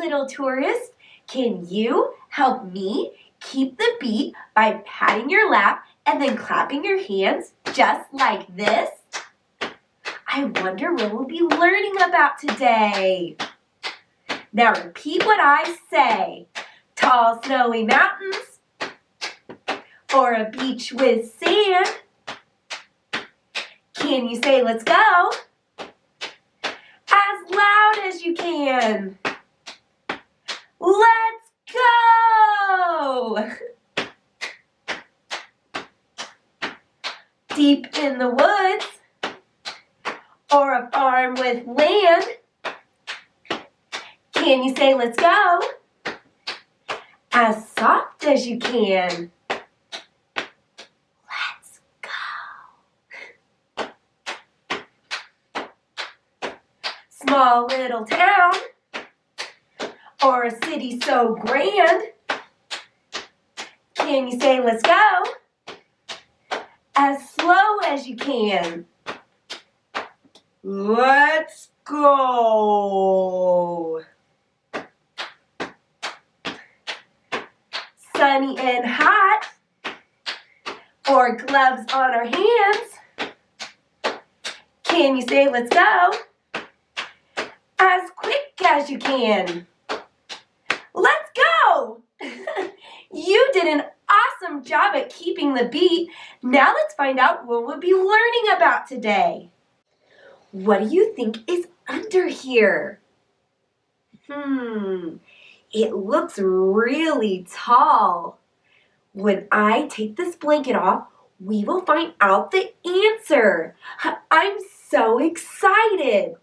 little tourist. Can you help me keep the beat by patting your lap and then clapping your hands just like this? I wonder what we'll be learning about today. Now repeat what I say. Tall, snowy mountains, or a beach with sand. Can you say, let's go? As loud as you can. Let's go! Deep in the woods, or a farm with land. Can you say, let's go? As soft as you can. Let's go. Small little town, or a city so grand. Can you say, let's go? As slow as you can. Let's go. Sunny and hot, or gloves on our hands. Can you say, let's go? As quick as you can. Let's go! You did an awesome job at keeping the beat. Now let's find out what we'll be learning about today. What do you think is under here? It looks really tall. When I take this blanket off, we will find out the answer. I'm so excited.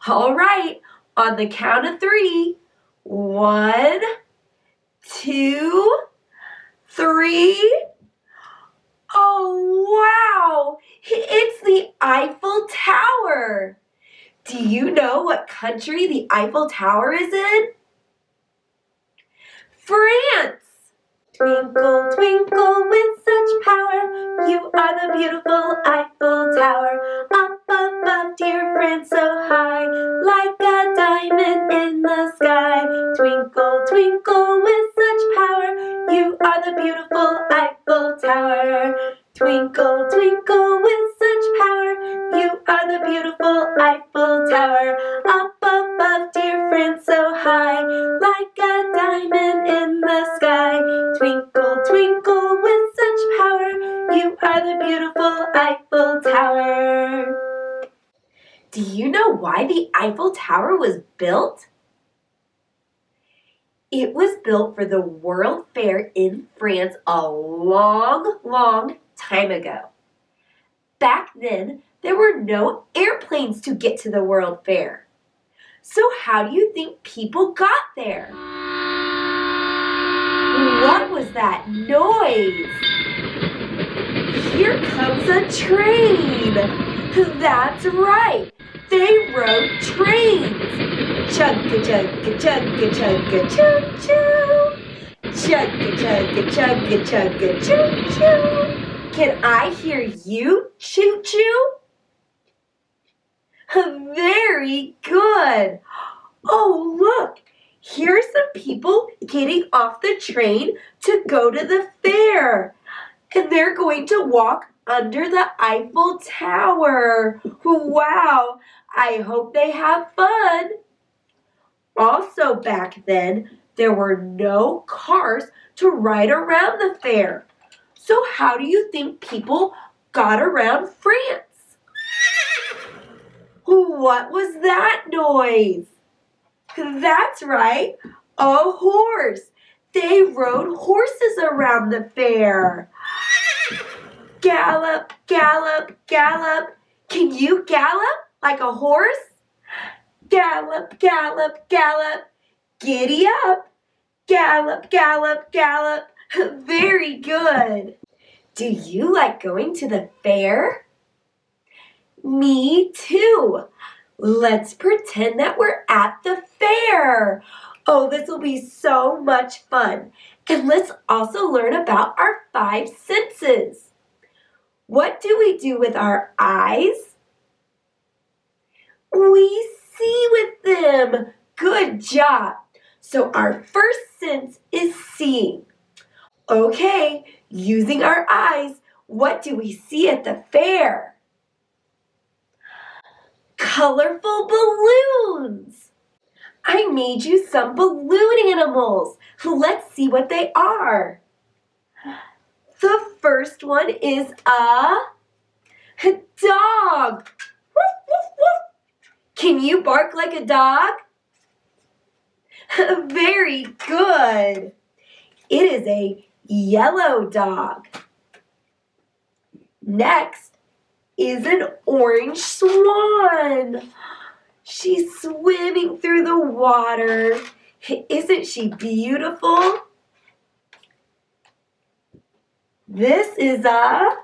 All right, on the count of 3. 1, 2, 3. Oh, wow! It's the Eiffel Tower. Do you know what country the Eiffel Tower is in? France. Twinkle, twinkle with such power, you are the beautiful Eiffel Tower. Up above, dear France, so high, like a diamond in the sky. Twinkle, twinkle with such power, you are the beautiful Eiffel Tower. Twinkle, twinkle with such power, you are the beautiful Eiffel Tower. Up above, dear France, so high, like a diamond in the sky. Twinkle, twinkle with such power, you are the beautiful Eiffel Tower. Do you know why the Eiffel Tower was built? It was built for the World Fair in France a long, long time ago. Back then, there were no airplanes to get to the World Fair. So how do you think people got there? What was that noise? Here comes a train. That's right. They rode trains. Chugga, chugga, chugga, chugga, choo, choo. Chugga, chugga, chugga, chugga, choo, choo. Can I hear you choo, choo? Very good. Oh, look. Here are some people getting off the train to go to the fair. And they're going to walk under the Eiffel Tower. Wow, I hope they have fun. Also back then, there were no cars to ride around the fair. So how do you think people got around France? What was that noise? That's right, a horse. They rode horses around the fair. Gallop, gallop, gallop. Can you gallop like a horse? Gallop, gallop, gallop. Giddy up. Gallop, gallop, gallop. Very good. Do you like going to the fair? Me too. Let's pretend that we're at the fair. Oh, this will be so much fun. And let's also learn about our 5 senses. What do we do with our eyes? We see with them. Good job. So our first sense is seeing. Okay, using our eyes, what do we see at the fair? Colorful balloons. I made you some balloon animals. Let's see what they are. The first one is a dog. Woof, woof, woof. Can you bark like a dog? Very good. It is a yellow dog. Next is an orange swan. She's swimming through the water. Isn't she beautiful? This is a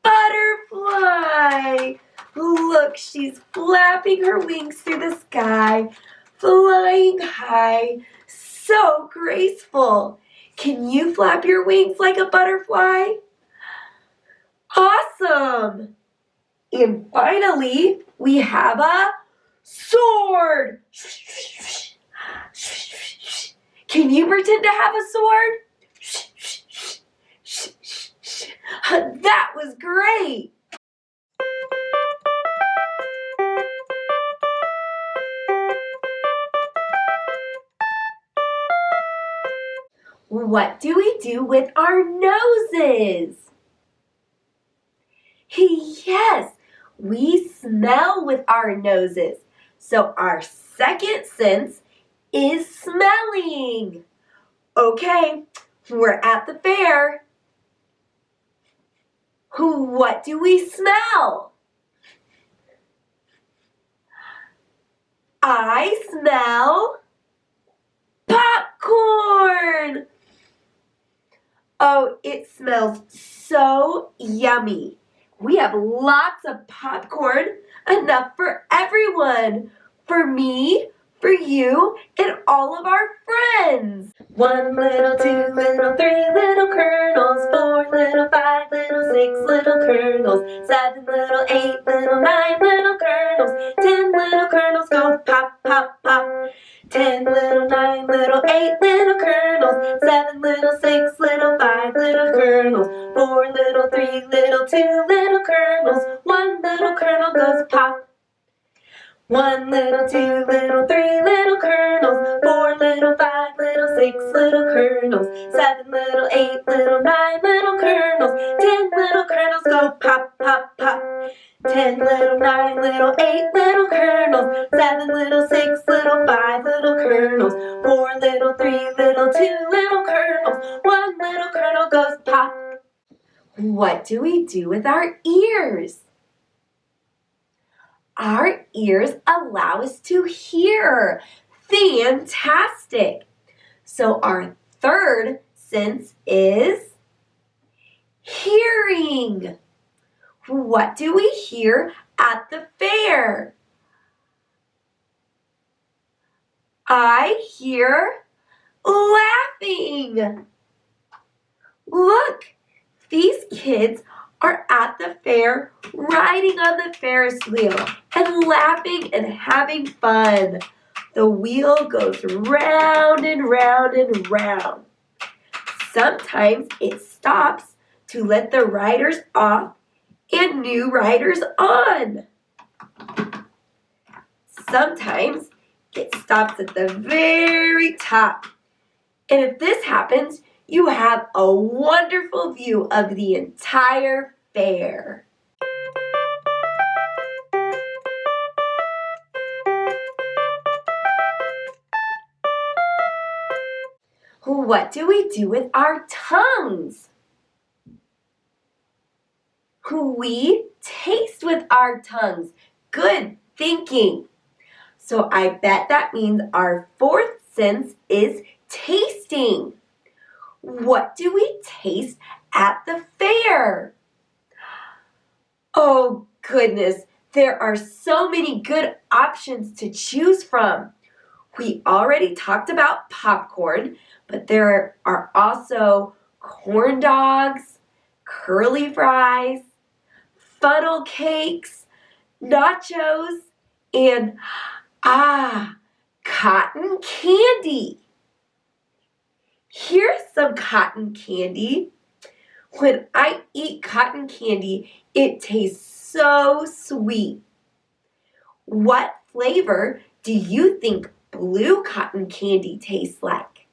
butterfly. Look, she's flapping her wings through the sky, flying high, so graceful. Can you flap your wings like a butterfly? Awesome! And finally, we have a sword. Can you pretend to have a sword? That was great! What do we do with our noses? Yes, we smell with our noses. So our second sense is smelling. Okay, we're at the fair. What do we smell? I smell popcorn. Oh, it smells so yummy. We have lots of popcorn, enough for everyone. For me, for you, and all of our friends. 1 little, 2 little, 3 little kernels, 4 little, 5 little, 6 little kernels, 7 little, 8 little, 9 little kernels, 10 little kernels go pop, pop, pop. 10 little, 9 little, 8 little kernels, 7 little, 6 little, 5 little kernels, 4 little, 3 little, 2 little kernels, 1 little kernel goes pop. 1 little, 2 little, 3 little kernels, 4 little, 5 little, 6 little kernels, 7 little, 8 little, 9 little kernels, 10 little kernels go pop, pop, pop. 10 little, 9 little, 8 little kernels, 7 little, 6 little, 5 little kernels, 4 little, 3 little, 2 little kernels, 1 little kernel goes pop. What do we do with our ears? Our ears allow us to hear. Fantastic! So our third sense is hearing. What do we hear at the fair? I hear laughing. Look, these kids are at the fair riding on the Ferris wheel and laughing and having fun. The wheel goes round and round and round. Sometimes it stops to let the riders off and new riders on. Sometimes it stops at the very top. And if this happens, you have a wonderful view of the entire fair. What do we do with our tongues? We taste with our tongues. Good thinking. So I bet that means our fourth sense is tasting. What do we taste at the fair? Oh goodness, there are so many good options to choose from. We already talked about popcorn, but there are also corn dogs, curly fries, funnel cakes, nachos, and cotton candy. Here's some cotton candy. When I eat cotton candy, it tastes so sweet. What flavor do you think blue cotton candy tastes like?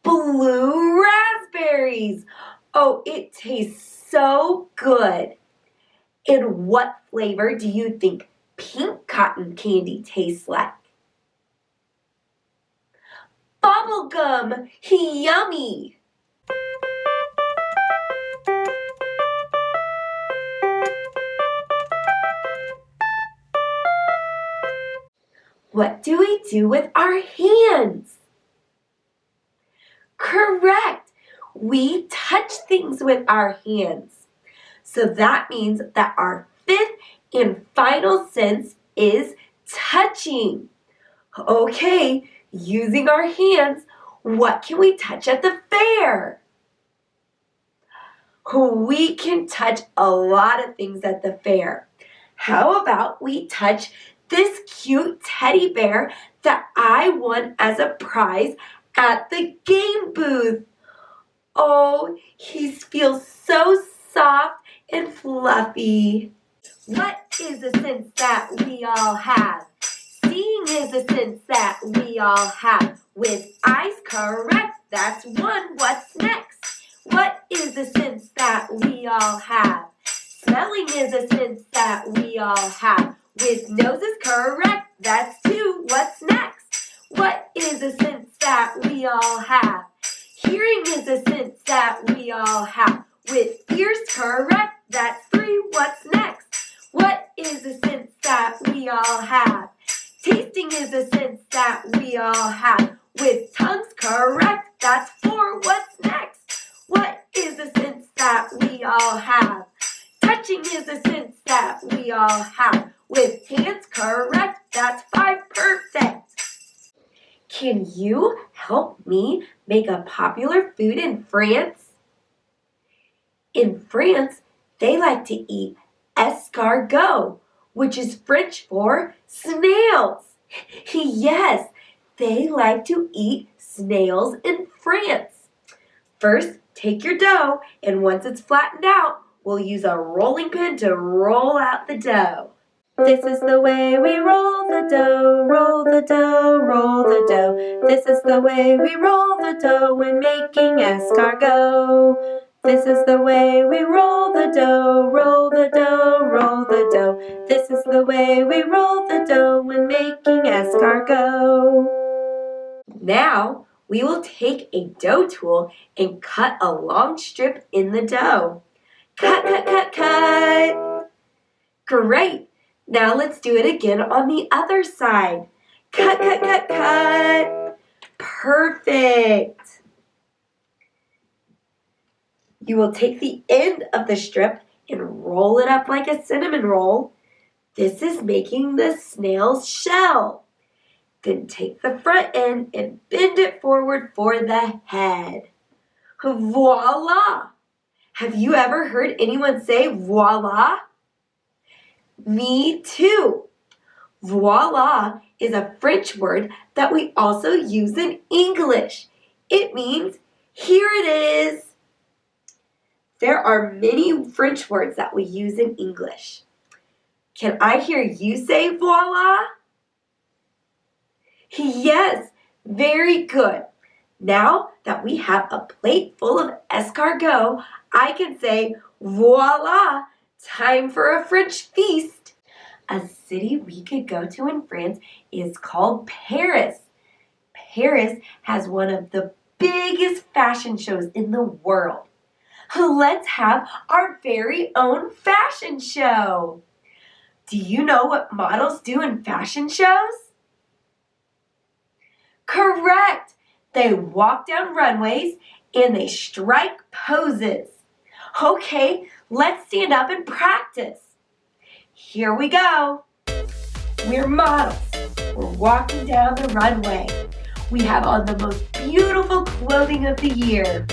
Blue raspberries. Oh, it tastes so good. And what flavor do you think pink cotton candy tastes like? Bubblegum. Yummy. What do we do with our hands? Correct. We touch things with our hands. So that means that our fifth and final sense is touching. Okay, using our hands, what can we touch at the fair? We can touch a lot of things at the fair. How about we touch this cute teddy bear that I won as a prize at the game booth? Oh, he feels so soft and fluffy. What is a sense that we all have? Seeing is a sense that we all have. With eyes, correct, that's one. What's next? What is a sense that we all have? Smelling is a sense that we all have. With noses, correct, that's two. What's next? What is a sense that we all have? Hearing is a sense that we all have. With ears, correct, that's three. What's next? What is a sense that we all have? Tasting is a sense that we all have. With tongues, correct, that's four. What's next? What is a sense that we all have? Touching is a sense that we all have. With hands, correct, that's five. Perfect. Can you help me make a popular food in France? In France, they like to eat escargot, which is French for snails. Yes, they like to eat snails in France. First, take your dough, and once it's flattened out, we'll use a rolling pin to roll out the dough. This is the way we roll the dough, roll the dough, roll the dough. This is the way we roll the dough when making escargot. This is the way we roll the dough, roll the dough, roll the dough. This is the way we roll the dough when making escargot. Now, we will take a dough tool and cut a long strip in the dough. Cut, cut, cut, cut. Great. Now let's do it again on the other side. Cut, cut, cut, cut. Perfect. You will take the end of the strip and roll it up like a cinnamon roll. This is making the snail's shell. Then take the front end and bend it forward for the head. Voila! Have you ever heard anyone say voila? Me too. Voila is a French word that we also use in English. It means here it is. There are many French words that we use in English. Can I hear you say voila? Yes, very good. Now that we have a plate full of escargot, I can say voila, time for a French feast. A city we could go to in France is called Paris. Paris has one of the biggest fashion shows in the world. Let's have our very own fashion show. Do you know what models do in fashion shows? Correct! They walk down runways and they strike poses. Okay, let's stand up and practice. Here we go. We're models. We're walking down the runway. We have on the most beautiful clothing of the year.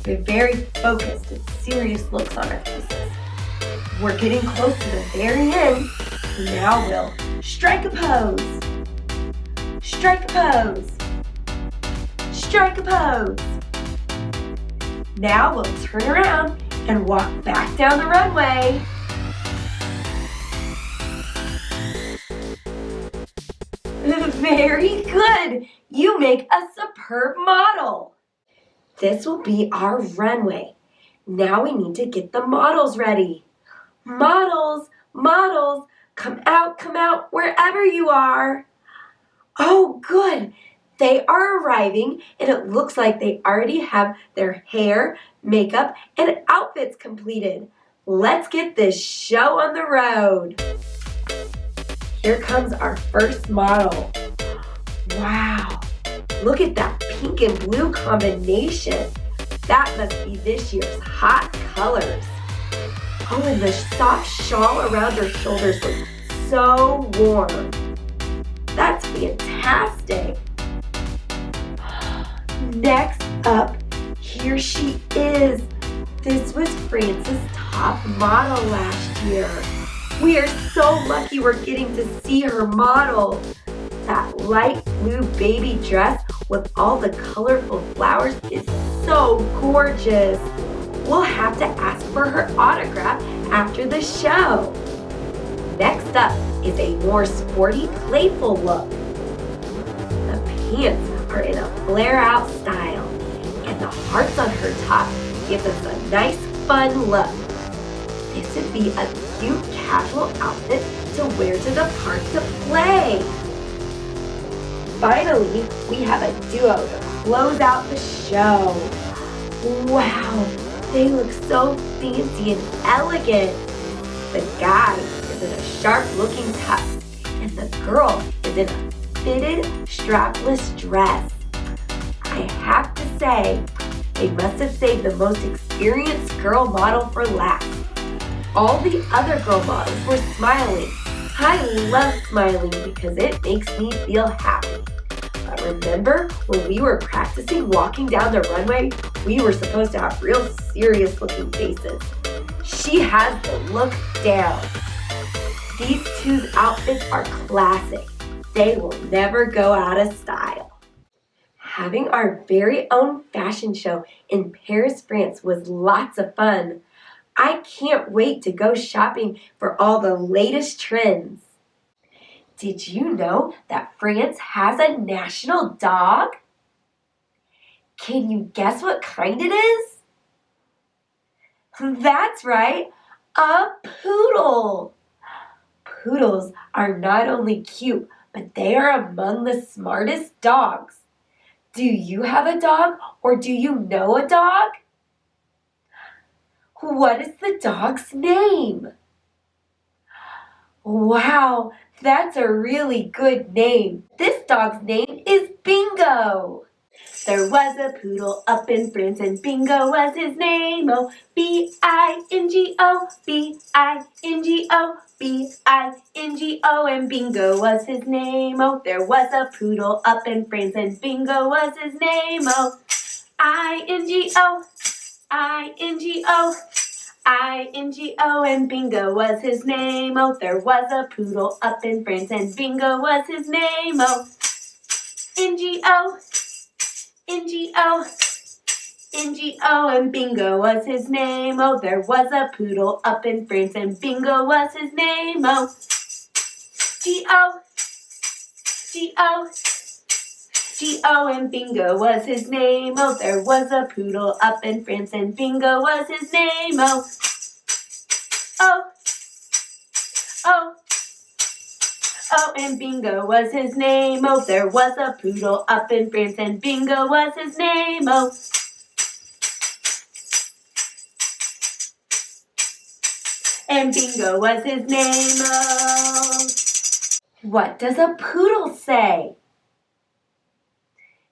We're very focused and serious looks on our faces. We're getting close to the very end. Now we'll strike a pose. strike a pose. Strike a pose. Now we'll turn around and walk back down the runway. Very good. You make a superb model. This will be our runway. Now we need to get the models ready. Models, models, come out, wherever you are. Oh, good. They are arriving, and it looks like they already have their hair, makeup, and outfits completed. Let's get this show on the road. Here comes our first model. Wow, look at that pink and blue combination. That must be this year's hot colors. Oh, and the soft shawl around her shoulders looks so warm. That's fantastic. Next up, here she is. This was France's top model last year. We are so lucky we're getting to see her model. That light blue baby dress with all the colorful flowers is so gorgeous. We'll have to ask for her autograph after the show. Next up is a more sporty, playful look. The pants are in a flare-out style, and the hearts on her top gives us a nice, fun look. This would be a cute, casual outfit to wear to the park to play. Finally, we have a duo to close out the show. Wow, they look so fancy and elegant. The guy is in a sharp-looking tux, and the girl is in a fitted, strapless dress. I have to say, they must have saved the most experienced girl model for last. All the other girl models were smiling. I love smiling because it makes me feel happy. But remember when we were practicing walking down the runway, we were supposed to have real serious looking faces. She has the look down. These two's outfits are classic. They will never go out of style. Having our very own fashion show in Paris, France was lots of fun. I can't wait to go shopping for all the latest trends. Did you know that France has a national dog? Can you guess what kind it is? That's right, a poodle. Poodles are not only cute, but they are among the smartest dogs. Do you have a dog or do you know a dog? What is the dog's name? Wow, that's a really good name. This dog's name is Bingo. There was a poodle up in France and Bingo was his name. Oh, B-I-N-G-O, B-I-N-G-O, B-I-N-G-O, and Bingo was his name. Oh, there was a poodle up in France and Bingo was his name. Oh, I-N-G-O, I-N-G-O, I-N-G-O, and Bingo was his name. Oh, there was a poodle up in France and Bingo was his name. Oh, N-G-O, N-G-O, N-G-O, and Bingo was his name. Oh, there was a poodle up in France and Bingo was his name. Oh, G-O, G-O, G-O, and Bingo was his name. Oh, there was a poodle up in France and Bingo was his name. Oh, oh, oh, oh, and Bingo was his name. Oh, there was a poodle up in France and Bingo was his name. Oh, and Bingo was his name. Oh, what does a poodle say?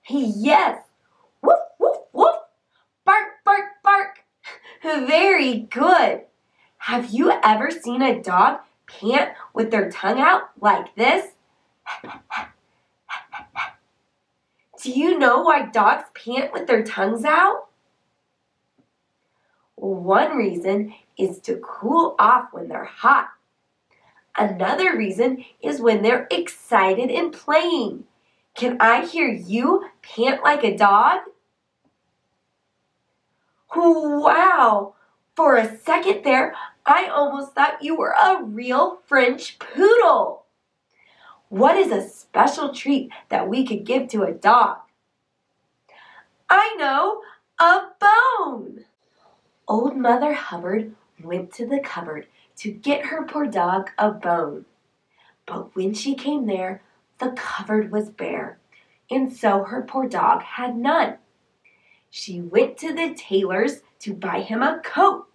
Yes. Woof, woof, woof. Bark, bark, bark. Very good. Have you ever seen a dog pant with their tongue out like this? Do you know why dogs pant with their tongues out? One reason is to cool off when they're hot. Another reason is when they're excited and playing. Can I hear you pant like a dog? Wow! For a second there, I almost thought you were a real French poodle. What is a special treat that we could give to a dog? I know, a bone! Old Mother Hubbard went to the cupboard to get her poor dog a bone. But when she came there, the cupboard was bare, and so her poor dog had none. She went to the tailor's to buy him a coat,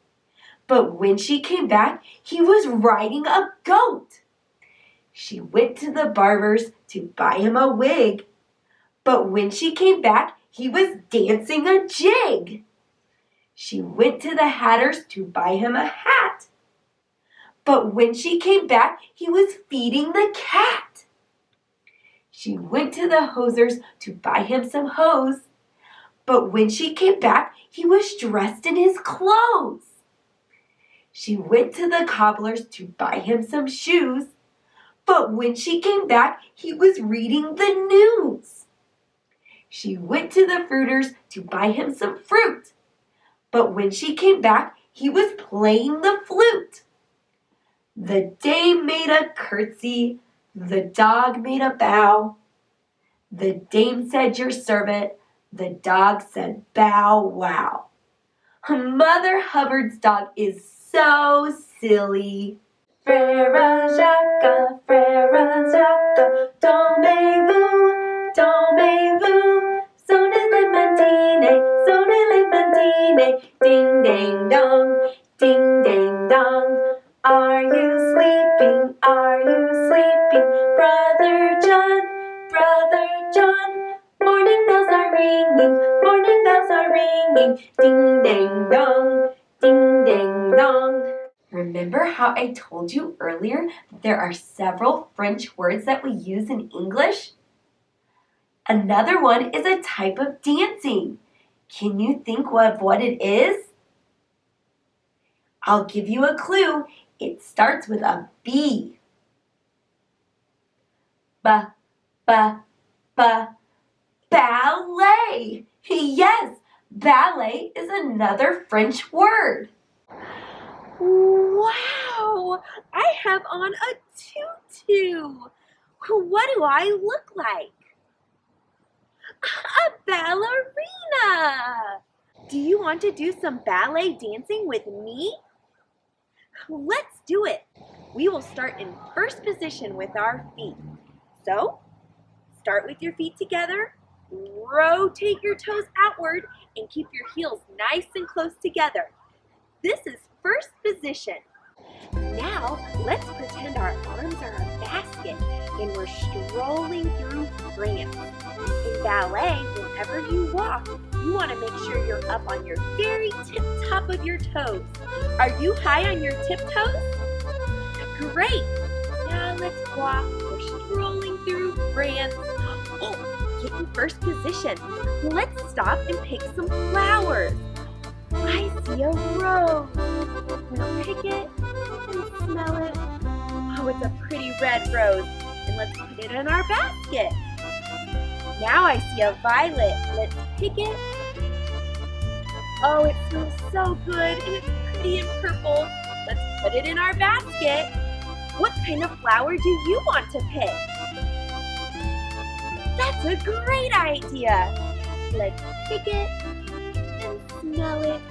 but when she came back, he was riding a goat. She went to the barber's to buy him a wig, but when she came back, he was dancing a jig. She went to the hatter's to buy him a hat, but when she came back, he was feeding the cat. She went to the hosier's to buy him some hose, but when she came back, he was dressed in his clothes. She went to the cobbler's to buy him some shoes, but when she came back, he was reading the news. She went to the fruiter's to buy him some fruit, but when she came back, he was playing the flute. The dame made a curtsy, the dog made a bow. The dame said, "Your servant," the dog said, "Bow wow." Mother Hubbard's dog is so silly. Frère Jacques, dormez-vous, sonnez les matines, ding ding dong, ding ding dong. Are you sleeping, Brother John? Morning bells are ringing, ding ding dong, ding ding dong. Remember how I told you earlier that there are several French words that we use in English? Another one is a type of dancing. Can you think of what it is? I'll give you a clue. It starts with a B. Ballet. Yes, ballet is another French word. Wow, I have on a tutu. What do I look like? A ballerina. Do you want to do some ballet dancing with me? Let's do it. We will start in first position with our feet. So, start with your feet together, rotate your toes outward, and keep your heels nice and close together. This is first position. Now, let's pretend our arms are a basket and we're strolling through France. In ballet, whenever you walk, you want to make sure you're up on your very tip top of your toes. Are you high on your tiptoes? Great! Now let's walk. We're strolling through France. Oh, get in first position. Let's stop and pick some flowers. I see a rose. We'll pick it and smell it. Oh, it's a pretty red rose. And let's put it in our basket. Now I see a violet. Let's pick it. Oh, it smells so good and it's pretty and purple. Let's put it in our basket. What kind of flower do you want to pick? That's a great idea. Let's pick it and smell it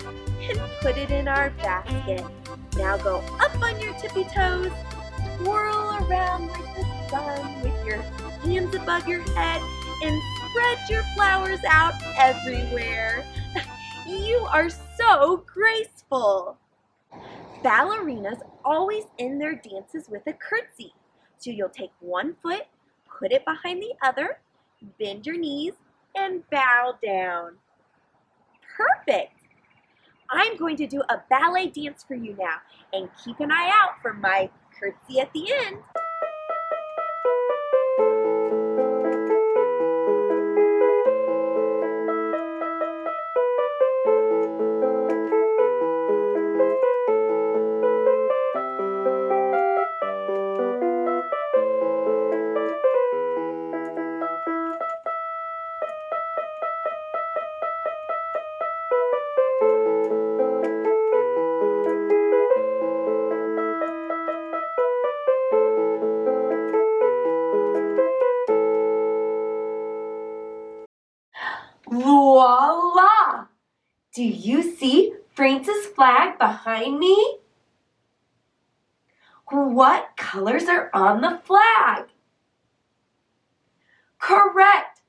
and put it in our basket. Now go up on your tippy toes, twirl around like the sun with your hands above your head and spread your flowers out everywhere. You are so graceful. Ballerinas always end their dances with a curtsy. So you'll take one foot, put it behind the other, bend your knees, and bow down. Perfect! I'm going to do a ballet dance for you now, and keep an eye out for my curtsy at the end. Do you see France's flag behind me? What colors are on the flag? Correct!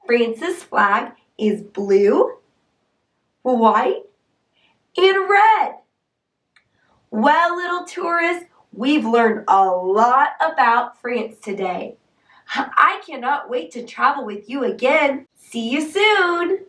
France's flag is blue, white, and red. Well, little tourists, we've learned a lot about France today. I cannot wait to travel with you again. See you soon!